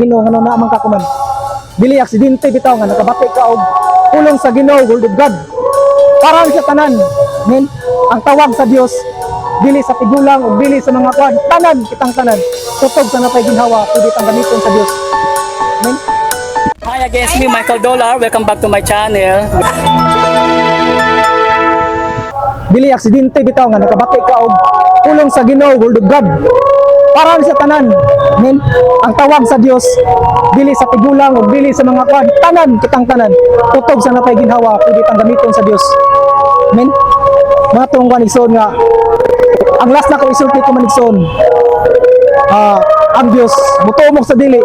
Ginoo nga na amang kakuman. Dili aksidente bitaw nga nakabati ka og pulong sa Ginoo, word of God. Para sa tanan, men, ang tawag sa Dios dili sa tigulang o dili sa mga kwan, tanan kitang tanan. Tutog sa napay ginhawa, pwede tang gamiton sa Dios. Men. Hi again, it's me Michael Dollar. Welcome back to my channel. Dili aksidente bitaw nga nakabati ka og pulong sa Ginoo, word of God. Para sa tanan, men, ang tawag sa Dios dili sa tigulang o dili sa mga kwan, tanan kitang tanan. Tutog sa napay ginhawa, pwede tang gamiton sa Dios. Men. Matong kwan igsoon nga ang last na ko isulti ko manigsoon. Ang Dios mutumok sa dili.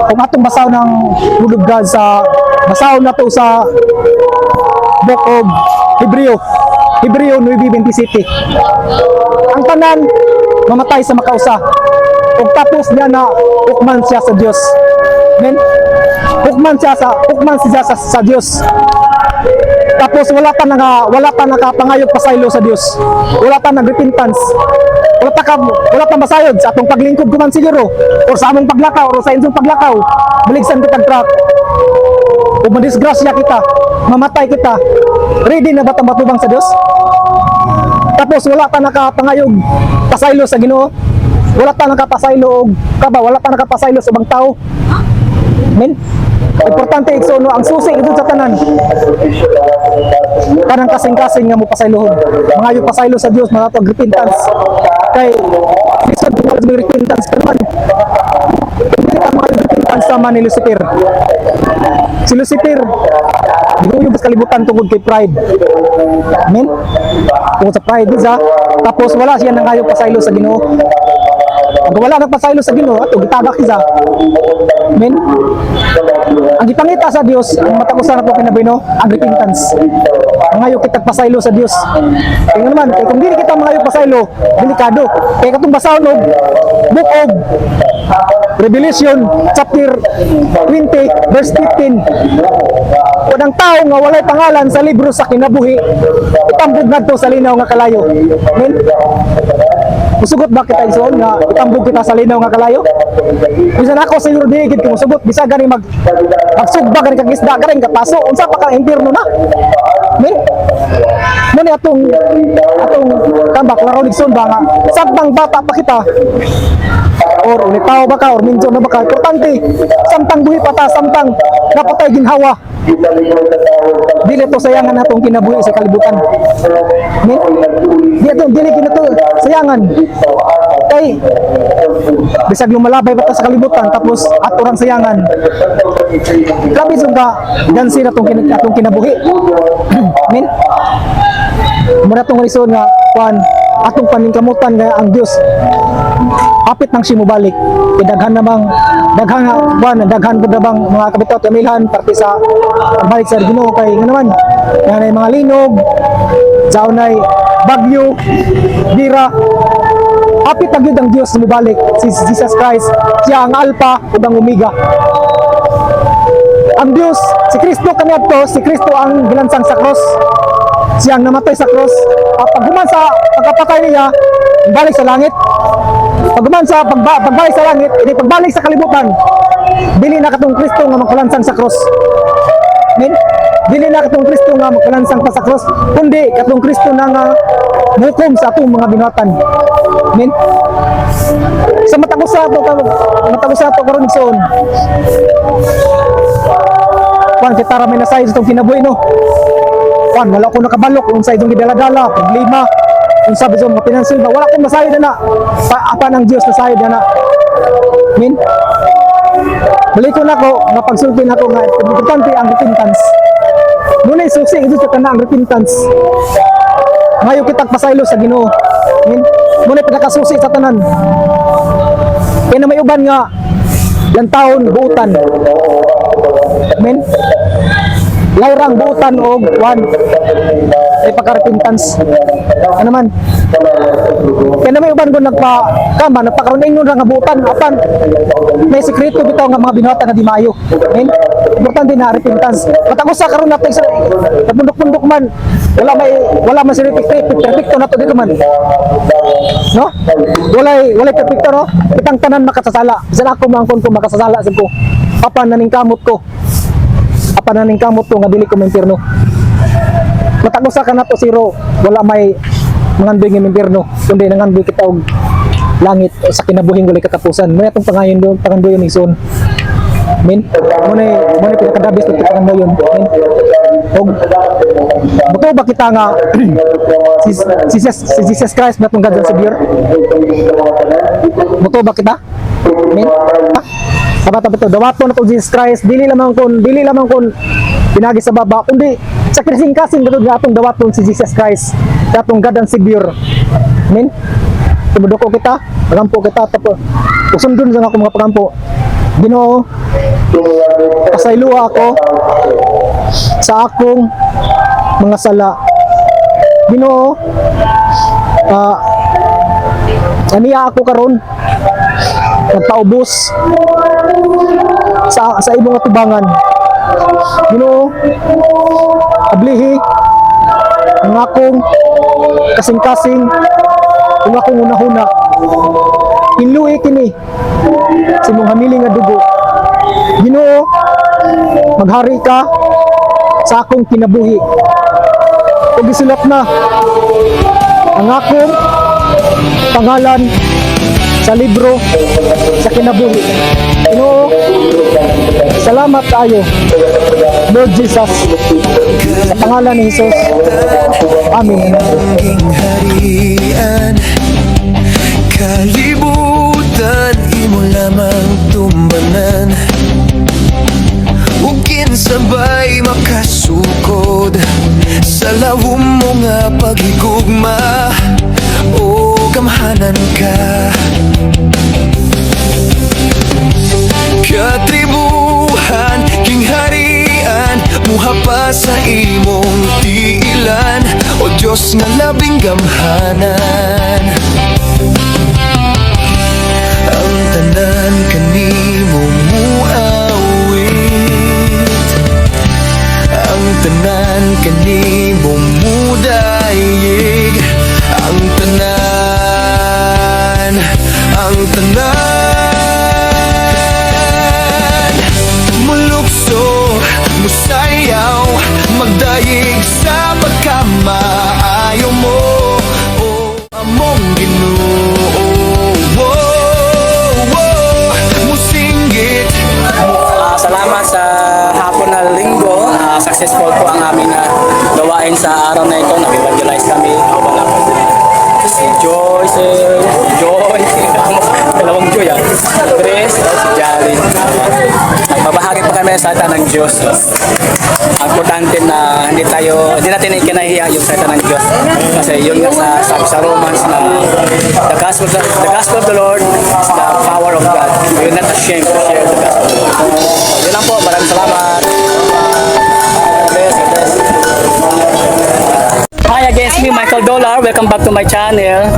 Kung atong basaw ng word of God sa basaw na to sa book of Hebreo 9:27. Ang tanan mamatay sa makausa. Ug tapos niya na hukman siya sa Dios. Amen. Hukman siya sa Dios. Tapos wala pa nakapangayog pasaylo sa Dios. Wala pa nag-repentance. Wala pa masayod sa atong paglingkod kuman siguro o sa among paglakaw o sa inyong paglakaw. Baligsan kitag truck. O madisgrasya kita, mamatay kita. Ready na ba tang matubang sa Dios? Tapos wala pa nakapangayog pasaylo sa Ginoo. Wala pa nakapasaylo wala pa nakapasaylo sa ibang tao. Amen. Importante igsoon ang susi ito sa tanan. Kanang kasing-kasing nga mo pasaylohon. Mangayo pasaylo sa Dios, mga repentance. Kay bisan mo repentance kaman. Hindi ka mga repentance sama ni Lucifer. Si Lucifer guyog sa kalibutan tungod kay pride. Amen. Tungod sa pride isa, tapos wala siya nangayo pasaylo sa Ginoo. Pag wala nagpasaylo sa Ginoo, ato gitabak isa. Amen. Ang gipangita sa Dios, ang matagusan na po kinabino, ang repentance. Mangayo kitag pasaylo sa Dios. Tingnan naman, kay kung dili kita mangayo pasaylo, delikado. Kay katong basahon og Book of Revelation chapter 20 verse 15. Kung ang tao nga walay pangalan sa libro sa kinabuhi, itambog ngadto sa linaw nga kalayo. Amen. Musugot ba kita igsoon nga itambog kita sa linaw nga kalayo? Bisan ako sa iyo di gid ko musugot, bisa gani magsugba gani kag isda gani kapaso unsa pa ka impierno na. Amen. Muni atong tambak laro igsoon ba nga samtang bata pa kita or unitaw ba ka or minjo na ba ka, importante samtang buhi pa ta, samtang napatay ginhawa, dili to sayangan atong kinabuhi sa kalibutan. Dili kinato sayangan kay bisag lumalabay pa ta sa kalibutan tapos aturang sayangan. Grabe sungka gansi atong kinabuhi. Amen. Muna tong reason nga kuan atong paningkamutan nga ang Dios apit nang simubalik. Daghan pud bang mga kabitaw tamilhan parte sa balik sa Ginoo kay nga naman yan ay mga linog, jaunay bagyo, bira. Apit na gyud ang Dios sumubalik. Si Jesus Christ, siya ang Alpha ug ang Omega. Ang Dios, si Kristo kaniadto, si Kristo ang gilansang sa cross. Siya ang namatay sa cross. Paghuman sa pagkapatay niya, balik sa langit. Paghuman sa pagbalik sa langit, pagbalik sa kalibutan, dili na katong Kristo nga magkalansang sa cross. Amen. Dili na katong Kristo nga magkalansang pa sa cross, kundi katong Kristo na nga mukom sa atong mga binuhatan. Amen. Sa matagos sa ato karon igsoon. Kuan kita ra may nasayod sa itong kinabuhi no. Kuan wala ko nakabalok kung sa itong gidala-dala, problema, kung sabi sa mga pinansyal ba, wala ko masayod na. Apa ng Dios nasayod na. Amen. Balikon ako, mapagsultin ako nga importante ang repentance. Muna susi ito sa tanang repentance. Ngayo kitag pasaylo sa Ginoo. Amen. Muna pagkakasusi sa tanan. Kaya na may uban nga lang taon buutan. Amen. Laurang buutan og may pagka-repentance. Ano man? Kaya na may uban ko nagpakaroon na ingon nga butan, apan may sekreto bitaw nga mga binuhatan nga di maayo. Amen? Importante na repentance. Matagos sa karon natin sa pundok-pundok man, wala man sila perfecto na to dito man. No? Walay perfecto, no? Kitang tanan makasasala. Bisan ako mangkon ko makasasala sa ko. Apan naning kamot ko nga dili ko impierno. Matagos sa kanato zero, wala may mangandoy ng impierno, kundi nangandoy kita og langit sa kinabuhing walay katapusan. May atong pangayon do, pangandoy ni son. Amen. Muna pinakadabis ng pangandoy yun. Amen. Og buto ba kita nga si Jesus Christ na itong God and Savior? Buto ba kita? Amen. Sabata betul, dawaton na itong Jesus Christ, dili lamang kon pinagi sa baba, kundi sa kasing-kasing betul nga atong dawaton si Jesus Christ, sa atong God and Savior. Amen. Tumudoko kita, pagampo kita, tapos usundon sa ako mga pagampo. Ginoo, pasayloa ako sa akong mga sala. Ginoo, aniya ako karon nagpaubos sa imong atubangan. Ginoo, ablihi ang akong kasing-kasing, ang akong una-huna. Hinluhi kini sa imong hamiling nga dugo. Ginoo, maghari ka sa akong kinabuhi. Ug gisulat na ang akong pangalan sa libro sa kinabuhi. Ginoo, salamat tayo, Lord Jesus, sa pangalan ni Jesus. Amen. Harian, kalibutan, imo lamang tumbanan. Ug kinsabay makasukod sa lawom mo nga paghigugma o gamhanan ka. Katribuhan, kingharian, muha pa sa imong tiilan, o Diyos nga labing gamhanan. Ang tanan kanimo muawit, ang tanan kanimo mudayeg, ang tanan mulukso, musayaw, magdayeg sa pagkamaayo mo, o among Ginoo. Musinggit. Salamat sa hapon na linggo. Successful po ang aming gawain sa araw na ito. Nag-evangelize kami. Si Joy, dalawang Joy, Grace, si Jolly. Magbabahagi pa kami sa salita ng Diyos. Ang importante na hindi natin ikinahiya yung salita ng Diyos. Kasi yun nga sabi sa Romans na the gospel of the Lord is the power of God. You're not ashamed to share the gospel. Yun lang po. Maraming salamat. God bless. Hi again, it's me, Michael Dollar. Welcome back to my channel.